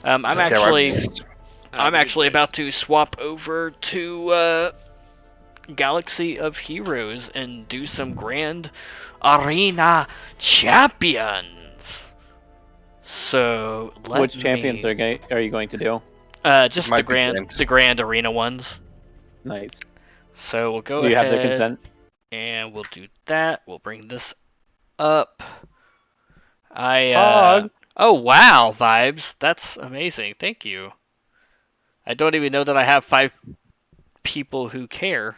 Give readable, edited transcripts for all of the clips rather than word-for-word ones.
I'm Okay, actually about to swap over to Galaxy of Heroes and do some Grand Arena Champions. So Which champions are you going to do? Just Might be Grand. the Grand Arena ones. Nice. So we'll go Do you have their ahead consent? and we'll do that. We'll bring this up. Hog. Oh wow, Vibes. That's amazing. Thank you. I don't even know that I have 5 people who care.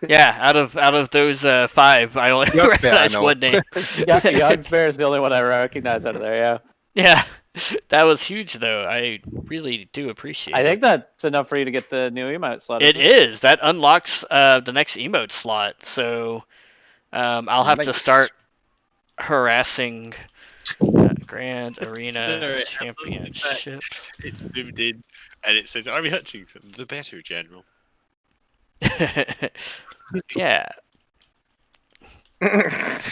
Yeah, out of those 5, I only Yep, recognize I know. one name. Yeah, Young Bear is the only one I recognize out of there. Yeah. Yeah, that was huge though. I really do appreciate I it. think that's enough for you to get the new emote slot. It isn't it? is. That unlocks the next emote slot. So I'll have to Nice. start harassing Grand Arena Championships. It's zoomed in, and it says Army Hutchinson, the better general. Yeah.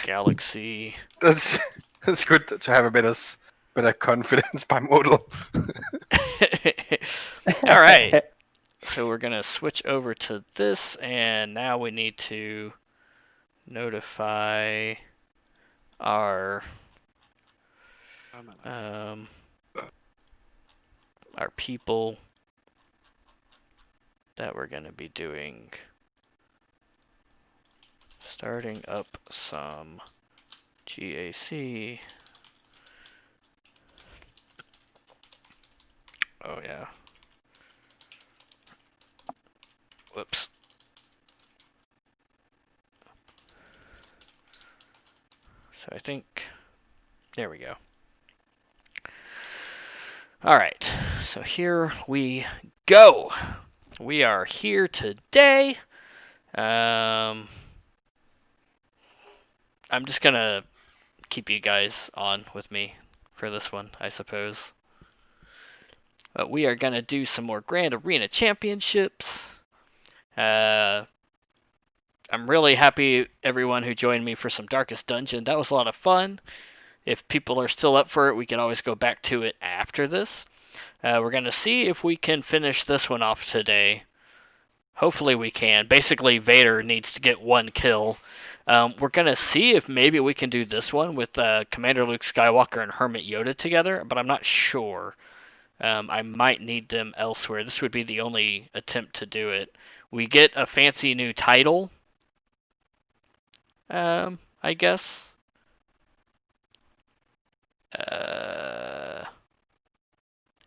Galaxy. That's good to have a bit of confidence by modal. All right. So we're going to switch over to this, and now we need to notify our people that we're going to be starting up some GAC. Oh yeah. Whoops. So I think, there we go. All right, so here we go. We are here today. I'm just gonna keep you guys on with me for this one, I suppose. But we are gonna do some more Grand Arena Championships. I'm really happy everyone who joined me for some Darkest Dungeon. That was a lot of fun. If people are still up for it, we can always go back to it after this. We're going to see if we can finish this one off today. Hopefully we can. Basically, Vader needs to get 1 kill. We're going to see if maybe we can do this one with Commander Luke Skywalker and Hermit Yoda together, but I'm not sure. I might need them elsewhere. This would be the only attempt to do it. We get a fancy new title, I guess.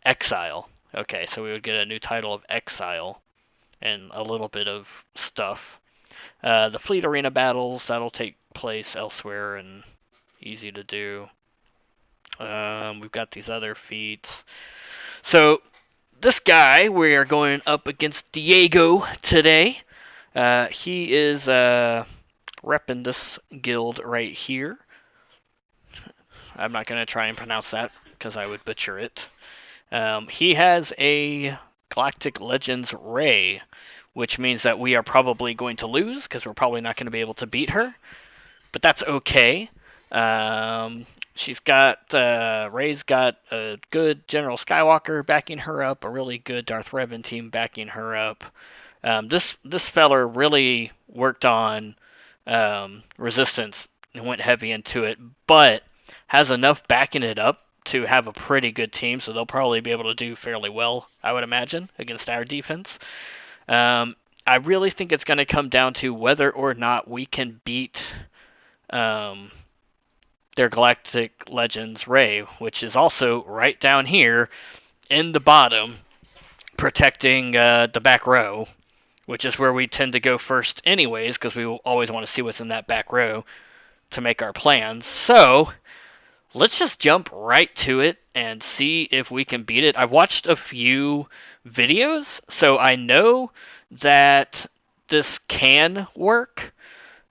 Exile. Okay, so we would get a new title of Exile and a little bit of stuff. The Fleet Arena battles, that'll take place elsewhere and easy to do. We've got these other feats. So, this guy, we are going up against Diego today. He is repping this guild right here. I'm not going to try and pronounce that because I would butcher it. He has a Galactic Legends Ray, which means that we are probably going to lose because we're probably not going to be able to beat her. But that's okay. Ray's got a good General Skywalker backing her up, a really good Darth Revan team backing her up. This feller really worked on Resistance and went heavy into it, but has enough backing it up to have a pretty good team, so they'll probably be able to do fairly well, I would imagine, against our defense. I really think it's going to come down to whether or not we can beat their Galactic Legends Ray, which is also right down here in the bottom, protecting the back row, which is where we tend to go first anyways, because we always want to see what's in that back row to make our plans. So, let's just jump right to it and see if we can beat it. I've watched a few videos, so I know that this can work.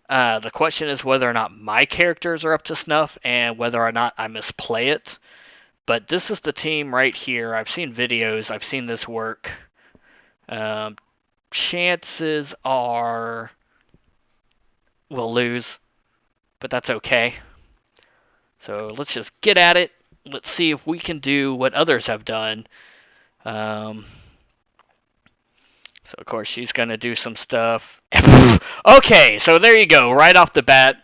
The question is whether or not my characters are up to snuff and whether or not I misplay it. But this is the team right here. I've seen videos. I've seen this work. Chances are we'll lose, but that's okay. So let's just get at it let's see if we can do what others have done. So of course she's gonna do some stuff. Okay, so there you go. Right off the bat,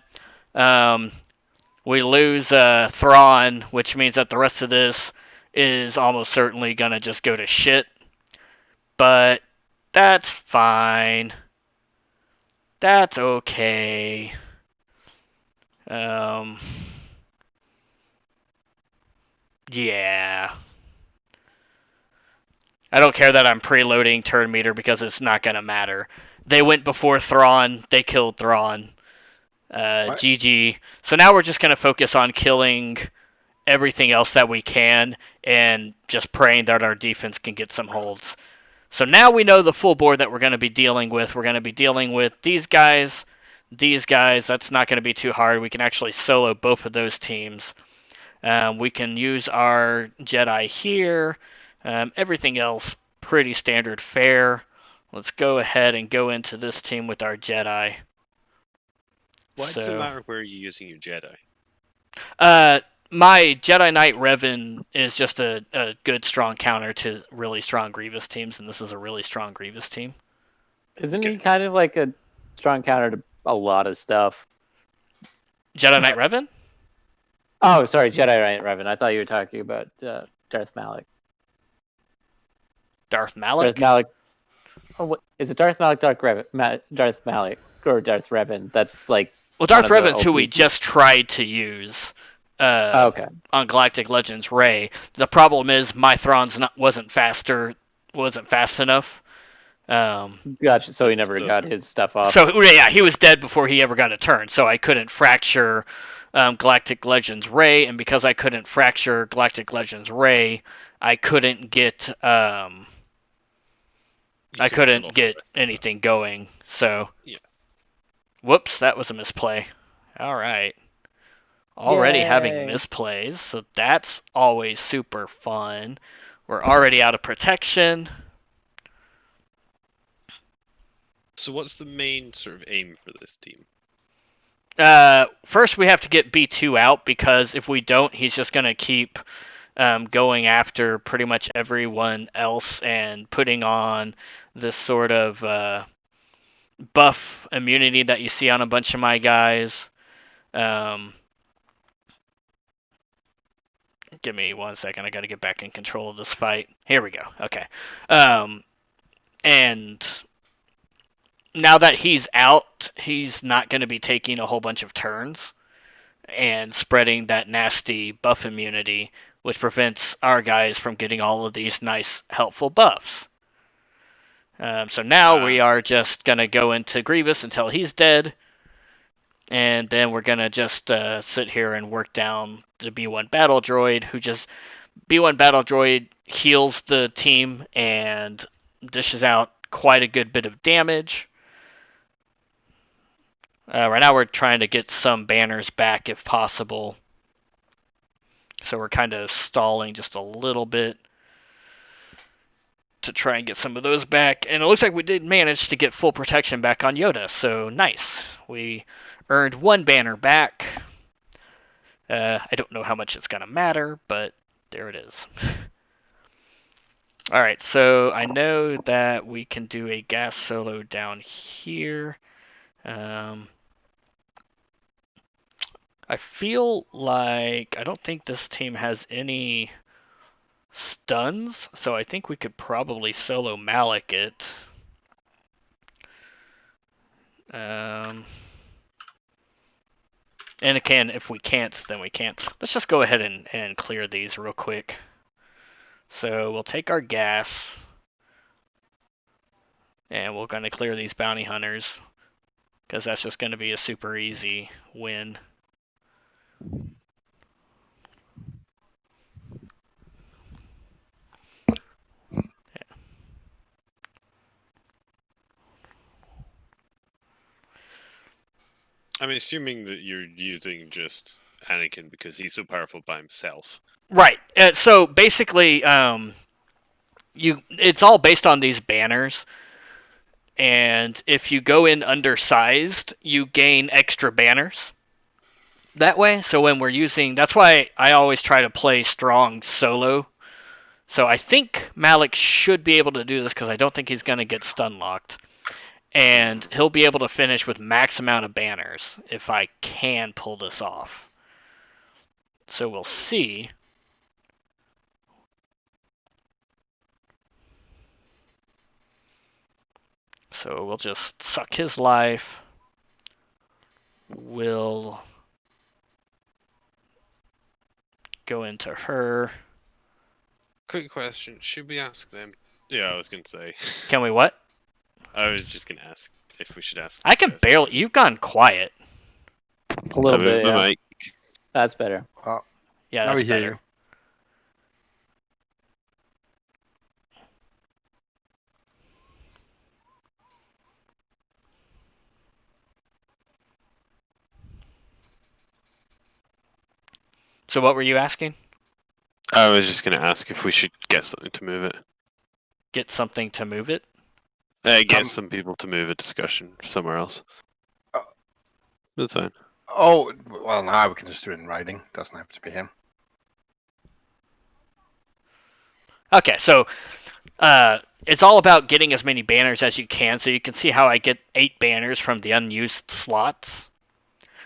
we lose Thrawn, which means that the rest of this is almost certainly gonna just go to shit. But that's fine. That's okay. Yeah. I don't care that I'm preloading turn meter because it's not gonna matter. They went before Thrawn. They killed Thrawn. GG. So now we're just gonna focus on killing everything else that we can and just praying that our defense can get some holds. So now we know the full board that we're going to be dealing with. We're going to be dealing with these guys. That's not going to be too hard. We can actually solo both of those teams. We can use our Jedi here. Everything else pretty standard fare. Let's go ahead and go into this team with our Jedi. Why does it matter where you're using your Jedi? My Jedi Knight Revan is just a good, strong counter to really strong Grievous teams, and this is a really strong Grievous team. Isn't he kind of like a strong counter to a lot of stuff? Jedi Knight Revan? Oh, sorry, Jedi Knight Revan. I thought you were talking about Darth Malak. Darth Malak? Darth Malak. Oh, what, is it Darth Malak, Darth Malak, or Darth Revan? That's like. Well, Darth Revan's who we just tried to use. Okay. On Galactic Legends Rey. The problem is my Thrawn's wasn't fast enough. Gotcha. So he never got his stuff off. So yeah, he was dead before he ever got a turn. So I couldn't fracture Galactic Legends Rey, and because I couldn't fracture Galactic Legends Rey, I couldn't get anything going. So yeah. Whoops, that was a misplay. All right. Already Yay. having misplays, so that's always super fun. We're already out of protection. So what's the main sort of aim for this team? First we have to get B2 out, because if we don't, he's just going to keep going after pretty much everyone else and putting on this sort of buff immunity that you see on a bunch of my guys. Give me 1 second. I got to get back in control of this fight. Here we go. Okay. And now that he's out, he's not going to be taking a whole bunch of turns and spreading that nasty buff immunity, which prevents our guys from getting all of these nice, helpful buffs. So now we are just going to go into Grievous until he's dead. And then we're going to just sit here and work down the B1 Battle Droid, B1 Battle Droid heals the team and dishes out quite a good bit of damage. Right now we're trying to get some banners back if possible. So we're kind of stalling just a little bit to try and get some of those back. And it looks like we did manage to get full protection back on Yoda, so nice. We earned one banner back. I don't know how much it's going to matter, but there it is. Alright, so I know that we can do a gas solo down here. I feel like I don't think this team has any stuns, so I think we could probably solo Malak it. And again, if we can't, then we can't. Let's just go ahead and clear these real quick. So we'll take our gas. And we're going to clear these bounty hunters, because that's just going to be a super easy win. I'm assuming that you're using just Anakin because he's so powerful by himself. Right. So basically, it's all based on these banners. And if you go in undersized, you gain extra banners. that way. So when we're using, that's why I always try to play strong solo. So I think Malik should be able to do this because I don't think he's going to get stun locked. And he'll be able to finish with max amount of banners if I can pull this off. So we'll see. So we'll just suck his life. We'll go into her. Quick question: should we ask them? Yeah, I was gonna say. Can we what? I was just gonna ask if we should ask. I can barely. You've gone quiet. A little bit. Yeah. Mic. That's better. Yeah, Now that's we hear better. you. So what were you asking? I was just gonna ask if we should get something to move it. Get something to move it? Get some people to move a discussion somewhere else. Oh. That's fine. Oh, well, now we can just do it in writing. Doesn't have to be him. Okay, so it's all about getting as many banners as you can. So you can see how I get 8 banners from the unused slots.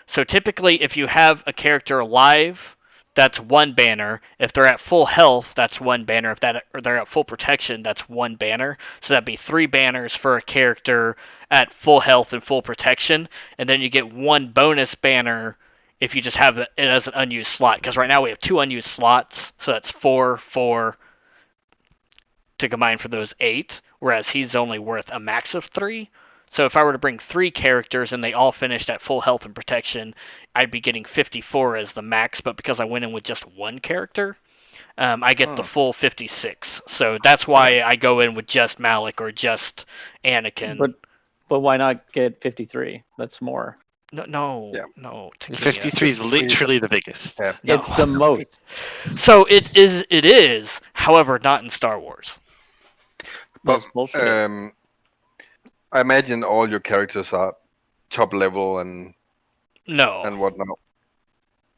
So typically, if you have a character alive, that's 1 banner. If they're at full health, that's 1 banner. If they're at full protection, that's 1 banner. So that'd be 3 banners for a character at full health and full protection. And then you get 1 bonus banner if you just have it as an unused slot. Because right now we have 2 unused slots. So that's 4 to combine for those 8. Whereas he's only worth a max of 3. So if I were to bring 3 characters and they all finished at full health and protection, I'd be getting 54 as the max. But because I went in with just 1 character, I get the full 56. So that's why I go in with just Malik or just Anakin. But why not get 53? That's more. No. Takia. 53 is literally the biggest. Yeah. No. It's the most. So it is, however, not in Star Wars. But Most bullshit. I imagine all your characters are top level and No. whatnot.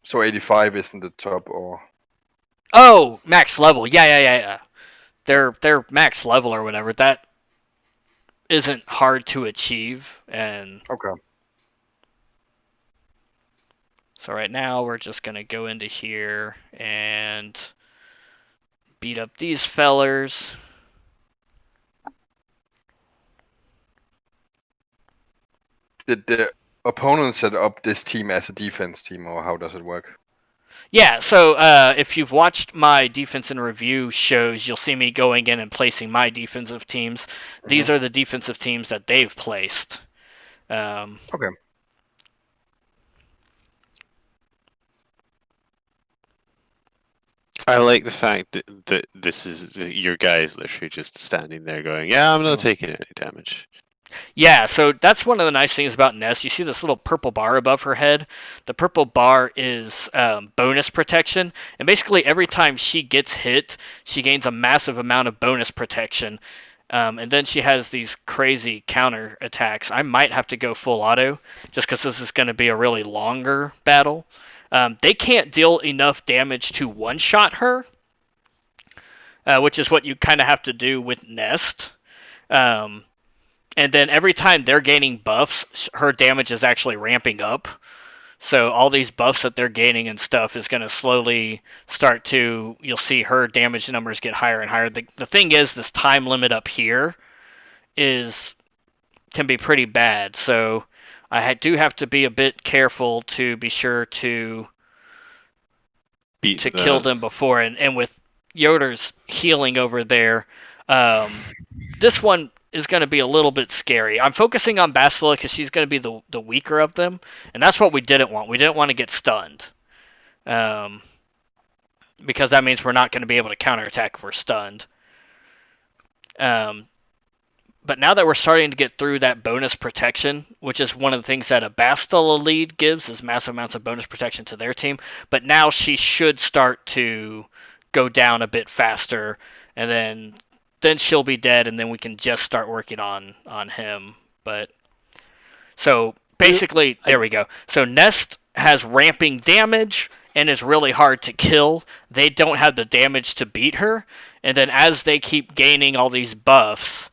So 85 isn't the top, or Oh, max level. Yeah. They're max level or whatever. That isn't hard to achieve, and okay. so right now we're just gonna go into here and beat up these fellers. Did the opponent set up this team as a defense team, or how does it work? Yeah, so if you've watched my defense and review shows, you'll see me going in and placing my defensive teams. These are the defensive teams that they've placed. Okay. I like the fact that this is your guy is literally just standing there going, "Yeah, I'm not taking any damage." Yeah, so that's one of the nice things about Ness. You see this little purple bar above her head? The purple bar is bonus protection, and basically every time she gets hit, she gains a massive amount of bonus protection. And then she has these crazy counter attacks. I might have to go full auto, just because this is going to be a really longer battle. They can't deal enough damage to one-shot her, which is what you kind of have to do with Nest. And then every time they're gaining buffs, her damage is actually ramping up. So all these buffs that they're gaining and stuff is going to slowly start to, you'll see her damage numbers get higher and higher. The thing is, this time limit up here can be pretty bad. So I do have to be a bit careful to be sure to kill them before. And with Yoder's healing over there, this one is going to be a little bit scary. I'm focusing on Bastila because she's going to be the weaker of them, and that's what we didn't want. We didn't want to get stunned, because that means we're not going to be able to counterattack if we're stunned. But now that we're starting to get through that bonus protection, which is one of the things that a Bastila lead gives, is massive amounts of bonus protection to their team, but now she should start to go down a bit faster, and then she'll be dead, and then we can just start working on him. But so basically, there we go. So Nest has ramping damage and is really hard to kill. They don't have the damage to beat her, and then as they keep gaining all these buffs,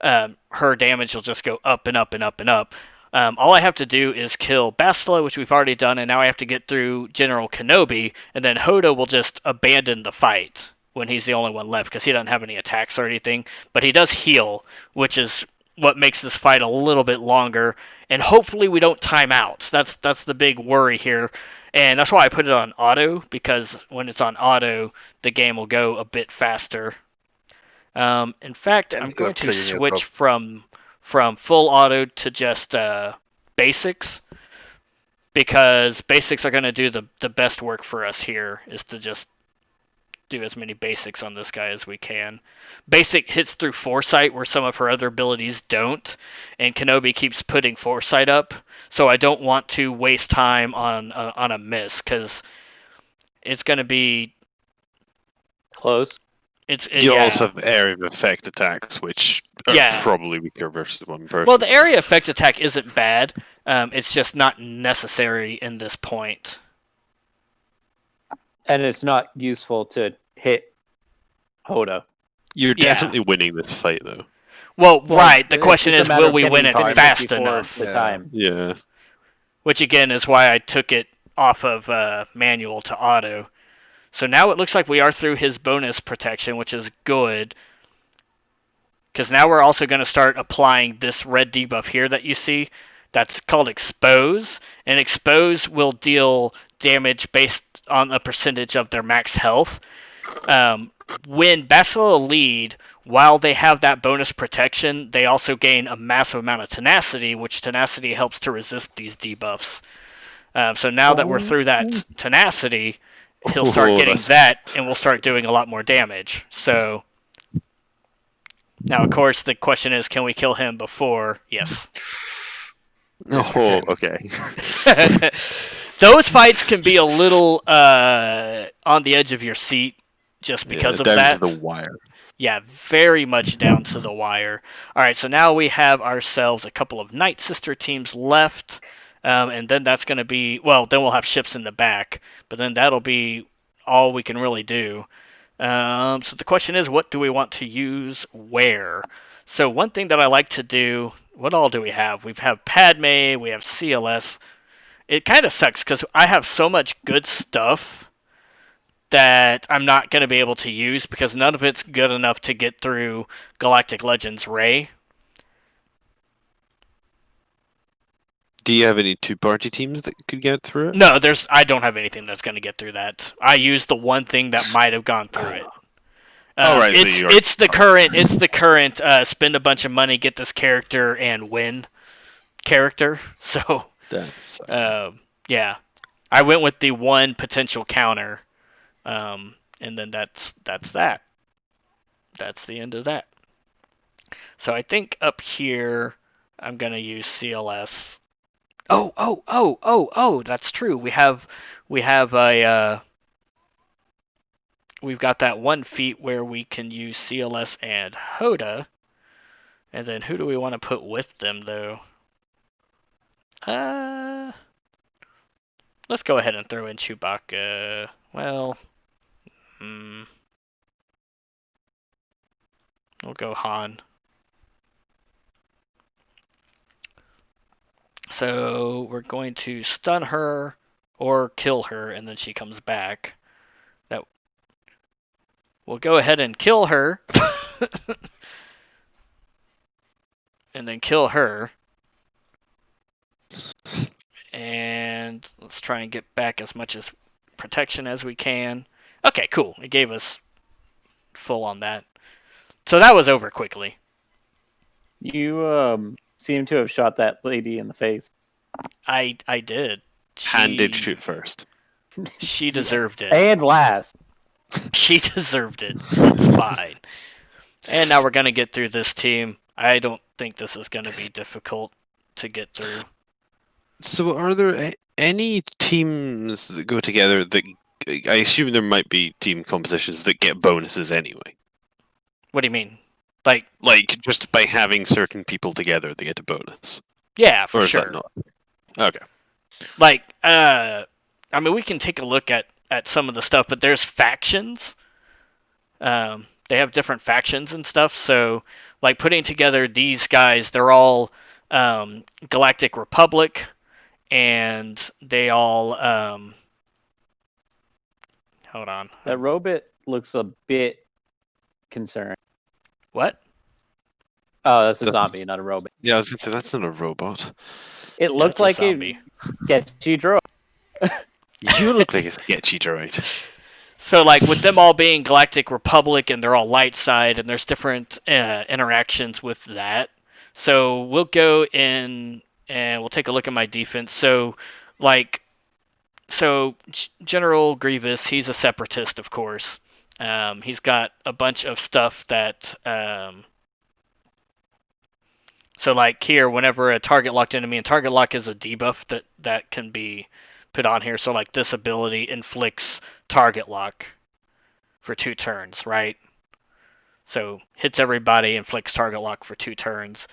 her damage will just go up and up and up and up. All I have to do is kill Bastila, which we've already done, and now I have to get through General Kenobi, and then Hoda will just abandon the fight when he's the only one left, because he doesn't have any attacks or anything, but he does heal, which is what makes this fight a little bit longer, and hopefully we don't time out. That's the big worry here, and that's why I put it on auto, because when it's on auto, the game will go a bit faster. In fact, I'm going to switch from full auto to just basics, because basics are going to do the best work for us here, is to just do as many basics on this guy as we can. Basic hits through Foresight where some of her other abilities don't, and Kenobi keeps putting Foresight up, so I don't want to waste time on a miss, because it's going to be Close. You also have area of effect attacks, which are probably weaker versus one person. Well, the area effect attack isn't bad. It's just not necessary in this point. And it's not useful to hit Hoda. You're definitely winning this fight, though. Well, right. The question is, will we win it fast enough? The time. Yeah. Which, again, is why I took it off of manual to auto. So now it looks like we are through his bonus protection, which is good. Because now we're also going to start applying this red debuff here that you see. That's called Expose. And Expose will deal damage based on a percentage of their max health. When Bastila lead, while they have that bonus protection, they also gain a massive amount of tenacity, which tenacity helps to resist these debuffs. So now that we're through that tenacity, he'll start getting that, and we'll start doing a lot more damage. So now, of course, the question is, can we kill him before? Yes. Oh, okay. Those fights can be a little on the edge of your seat just because of down that. To the wire. Yeah, very much down to the wire. All right, so now we have ourselves a couple of Night Sister teams left, and then that's going to be, well, then we'll have ships in the back, but then that'll be all we can really do. So the question is, what do we want to use where? So one thing that I like to do, what all do we have? We have Padme, we have CLS. It kind of sucks because I have so much good stuff that I'm not going to be able to use because none of it's good enough to get through Galactic Legends Rey. Do you have any two-party teams that could get through it? No, I don't have anything that's going to get through that. I used the one thing that might have gone through it. Right, it's the current spend a bunch of money, get this character, and win character. So that sucks. Yeah, I went with the one potential counter, and then that's that. That's the end of that. So I think up here I'm gonna use CLS. Oh! That's true. We've got that one feat where we can use CLS and Hoda. And then who do we want to put with them, though? Let's go ahead and throw in Chewbacca. Well, we'll go Han. So we're going to stun her or kill her, and then she comes back. We'll go ahead and kill her. And then kill her. And let's try and get back as much as protection as we can. Okay, cool. It gave us full on that. So that was over quickly. You seem to have shot that lady in the face. I did. Han did shoot first. She deserved it. And last. She deserved it. It's fine. And now we're going to get through this team. I don't think this is going to be difficult to get through. So are there any teams that go together that... I assume there might be team compositions that get bonuses anyway. What do you mean? Like just by having certain people together, they get a bonus? Yeah, for or is sure. That not? Okay. Like, I mean, we can take a look at some of the stuff, but there's factions. They have different factions and stuff. So, like, putting together these guys, they're all Galactic Republic, and they all hold on. That robot looks a bit concerned. What? Oh, that's a That's- zombie, not a robot. Yeah, I was gonna say that's not a robot. It looked That's a like a zombie. sketchy droid. You look like a sketchy droid. So, like, with them all being Galactic Republic and they're all light side, and there's different interactions with that. So, we'll go in and we'll take a look at my defense. So, like, General Grievous, he's a separatist, of course. He's got a bunch of stuff that. So, like, here, whenever a target locked enemy, and target lock is a debuff that can be put on here. So, like, this ability inflicts target lock for 2 turns, right? So hits everybody, inflicts target lock for 2 turns.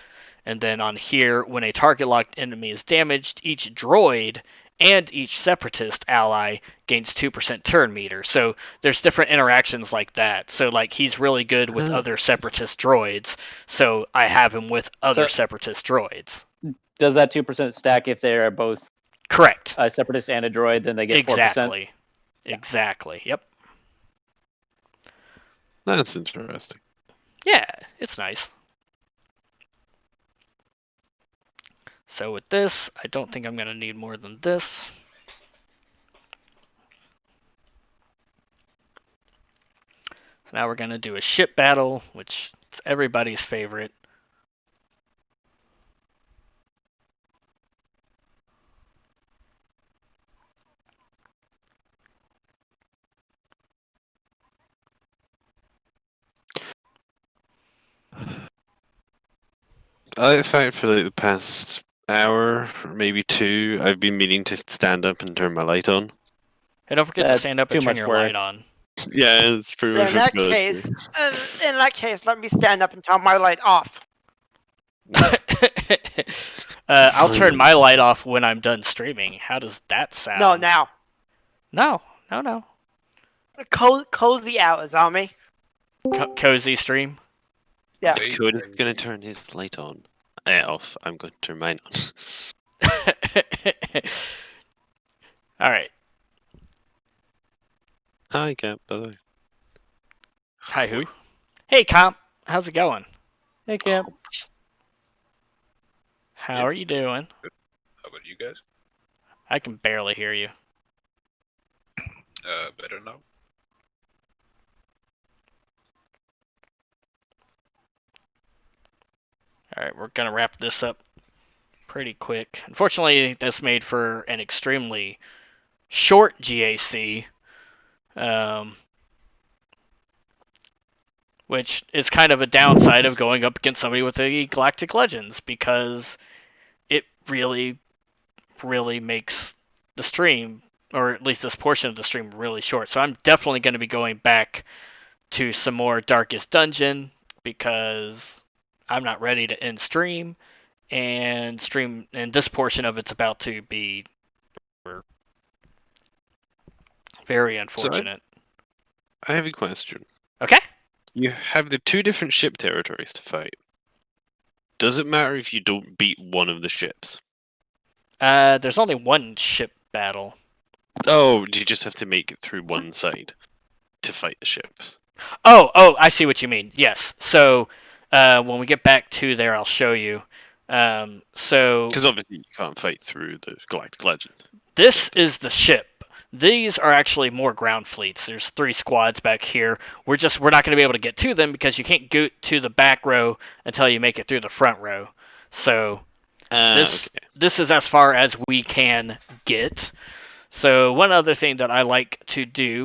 And then on here, when a target locked enemy is damaged, each droid and each separatist ally gains 2% turn meter. So there's different interactions like that. So like he's really good with other separatist droids. So I have him with other separatist droids. Does that 2% stack if they are both Correct. a separatist and a droid? Then they get 4%. Exactly. Exactly. Yep. That's interesting. Yeah, it's nice. So with this, I don't think I'm going to need more than this. So now we're going to do a ship battle, which is everybody's favorite. In fact, for like the past hour or maybe 2, I've been meaning to stand up and turn my light on. Hey, don't forget to That's stand up too and turn much your work. light on. Yeah, it's pretty much In that what it case, is. let me stand up and turn my light off. I'll turn my light off when I'm done streaming. How does that sound? No, now. No. Cozy hours on me. Cozy stream. Yeah. If Cody's gonna turn his light on, off, I'm going to turn mine on. All right. Hi, Cap, by the way. Hi, who? Hey, Comp. How's it going? Hey, Cam. How are you doing? How about you guys? I can barely hear you. Better now. Alright, we're gonna wrap this up pretty quick. Unfortunately, this made for an extremely short GAC, which is kind of a downside of going up against somebody with the Galactic Legends, because it really makes the stream, or at least this portion of the stream, really short. So I'm definitely going to be going back to some more Darkest Dungeon, because I'm not ready to end stream, and this portion of it's about to be very unfortunate. I have a question. Okay. You have the 2 different ship territories to fight. Does it matter if you don't beat one of the ships? There's only one ship battle. Oh, do you just have to make it through one side to fight the ship? Oh, I see what you mean. Yes. So when we get back to there, I'll show you. Because obviously you can't fight through the Galactic Legend. This is the ship. These are actually more ground fleets. There's 3 squads back here. We're not going to be able to get to them because you can't go to the back row until you make it through the front row. So this is as far as we can get. So one other thing that I like to do